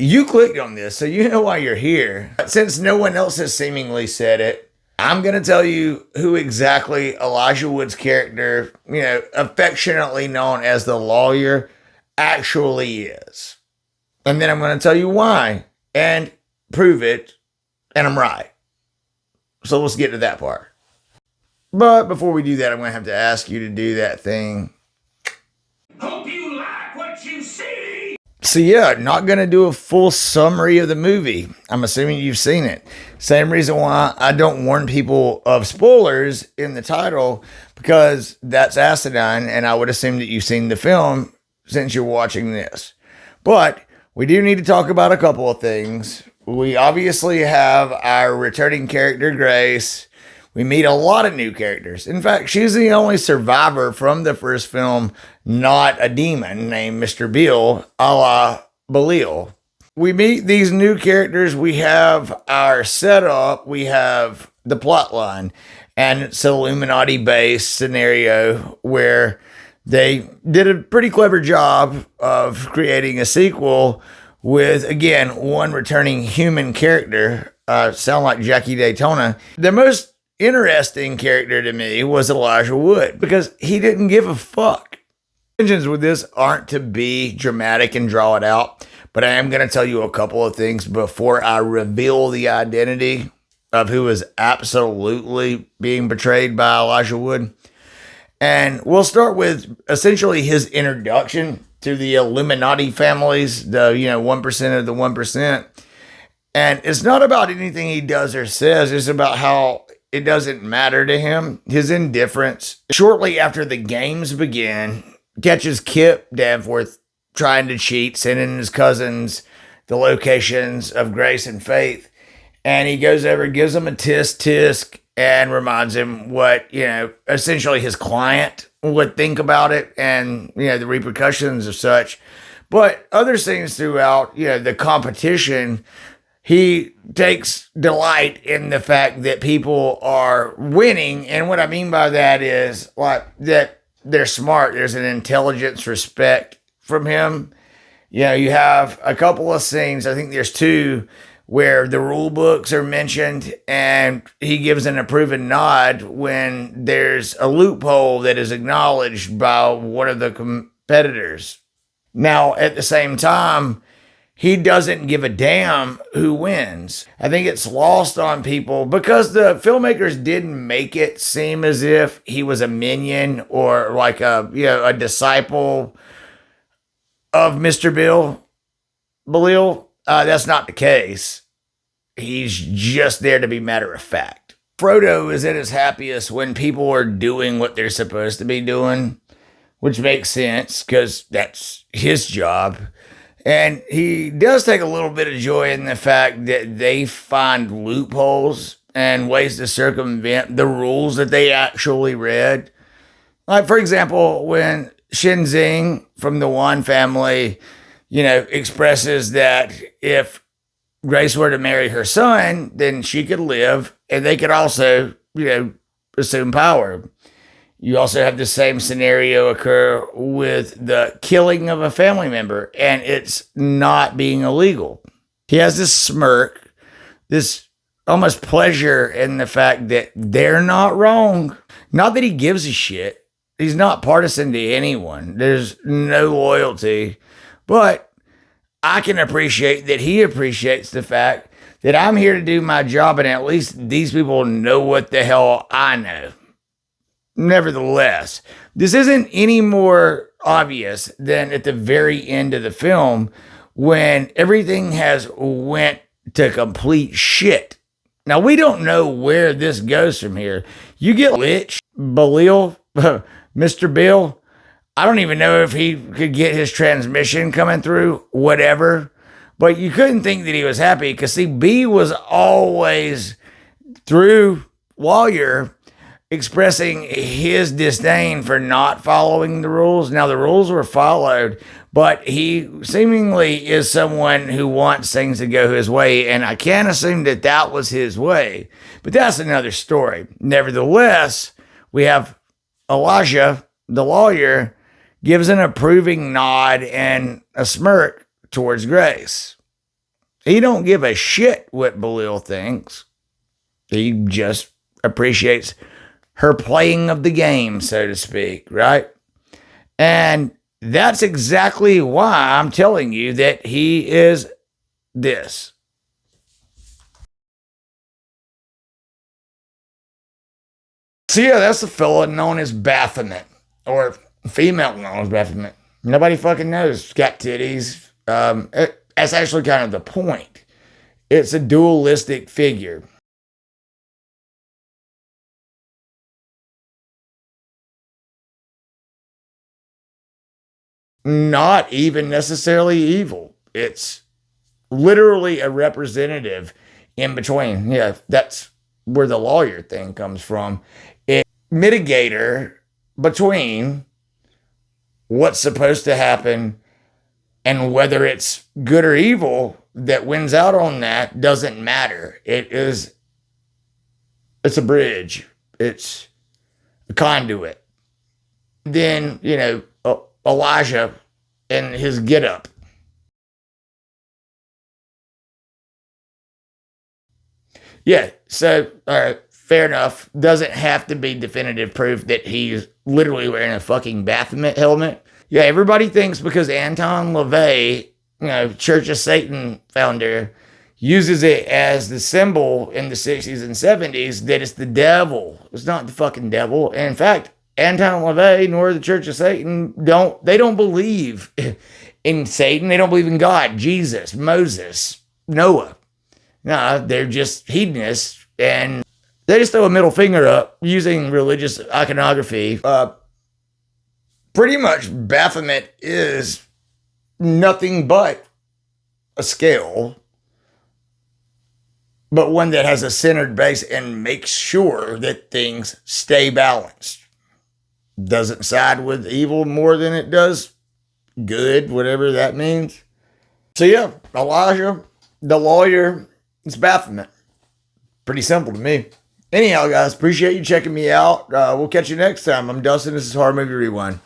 You clicked on this, so you know why you're here. Since no one else has seemingly said it, I'm going to tell you who exactly Elijah Wood's character, affectionately known as the lawyer, actually is. And then I'm going to tell you why and prove it, and I'm right. So let's get to that part. But before we do that, I'm going to have to ask you to do that thing. Hope you like what you see. So yeah, not going to do a full summary of the movie. I'm assuming you've seen it. Same reason why I don't warn people of spoilers in the title, because that's asinine, and I would assume that you've seen the film since you're watching this. But we do need to talk about a couple of things. We obviously have our returning character, Grace. We meet a lot of new characters. In fact, she's the only survivor from the first film, not a demon named Mr. Beale, a la Belial. We meet these new characters. We have our setup. We have the plot line. And it's an Illuminati-based scenario where they did a pretty clever job of creating a sequel with, again, one returning human character. Sound like Jackie Daytona. The most interesting character to me was Elijah Wood, because he didn't give a fuck. Intentions with this aren't to be dramatic and draw it out, but I am going to tell you a couple of things before I reveal the identity of who is absolutely being portrayed by Elijah Wood. And we'll start with essentially his introduction to the Illuminati families, the 1% of the 1%. And it's not about anything he does or says, it's about how it doesn't matter to him. His indifference. Shortly after the games begin, catches Kip Danforth trying to cheat, sending his cousins the locations of Grace and Faith. And he goes over, gives him a tisk, and reminds him what, essentially his client would think about it and, the repercussions of such. But other scenes throughout, the competition, he takes delight in the fact that people are winning. And what I mean by that is like that they're smart. There's an intelligence respect from him. You have a couple of scenes, I think there's two, where the rule books are mentioned and he gives an approving nod when there's a loophole that is acknowledged by one of the competitors. Now, at the same time, he doesn't give a damn who wins. I think it's lost on people because the filmmakers didn't make it seem as if he was a minion or like a disciple of Mr. Belial. That's not the case. He's just there to be matter of fact. Frodo is at his happiest when people are doing what they're supposed to be doing, which makes sense because that's his job. And he does take a little bit of joy in the fact that they find loopholes and ways to circumvent the rules that they actually read. Like, for example, when Shenzing from the Wan family, expresses that if Grace were to marry her son, then she could live and they could also, assume power. You also have the same scenario occur with the killing of a family member, and it's not being illegal. He has this smirk, this almost pleasure in the fact that they're not wrong. Not that he gives a shit. He's not partisan to anyone. There's no loyalty. But I can appreciate that he appreciates the fact that I'm here to do my job, and at least these people know what the hell I know. Nevertheless, this isn't any more obvious than at the very end of the film when everything has went to complete shit. Now, we don't know where this goes from here. You get Lich, Belial, Mr. Bill. I don't even know if he could get his transmission coming through, whatever. But you couldn't think that he was happy because, see, B was always through Lawyer expressing his disdain for not following the rules. Now, the rules were followed, but he seemingly is someone who wants things to go his way, and I can't assume that that was his way. But that's another story. Nevertheless, we have Elijah, the lawyer, gives an approving nod and a smirk towards Grace. He don't give a shit what Belial thinks. He just appreciates her playing of the game, so to speak, right? And that's exactly why I'm telling you that he is this. So yeah, that's the fella known as Baphomet, or female known as Baphomet. Nobody fucking knows. She's got titties. That's actually kind of the point. It's a dualistic figure. Not even necessarily evil. It's literally a representative in between. Yeah, that's where the lawyer thing comes from. It mitigator between what's supposed to happen and whether it's good or evil that wins out on that doesn't matter. It's a bridge. It's a conduit. Then, Elijah and his get up. Yeah, so fair enough. Doesn't have to be definitive proof that he's literally wearing a fucking Baphomet helmet. Yeah, everybody thinks because Anton LaVey, Church of Satan founder, uses it as the symbol in the 60s and 70s that it's the devil. It's not the fucking devil. And in fact, Anton LaVey nor the Church of Satan don't believe in Satan. They don't believe in God, Jesus, Moses, Noah. No, they're just hedonists, and they just throw a middle finger up using religious iconography. Pretty much, Baphomet is nothing but a scale, but one that has a centered base and makes sure that things stay balanced. Doesn't side with evil more than it does good, whatever that means. So yeah, Elijah, the lawyer, it's Baphomet. Pretty simple to me. Anyhow, guys, appreciate you checking me out. We'll catch you next time. I'm Dustin. This is Horror Movie Rewind.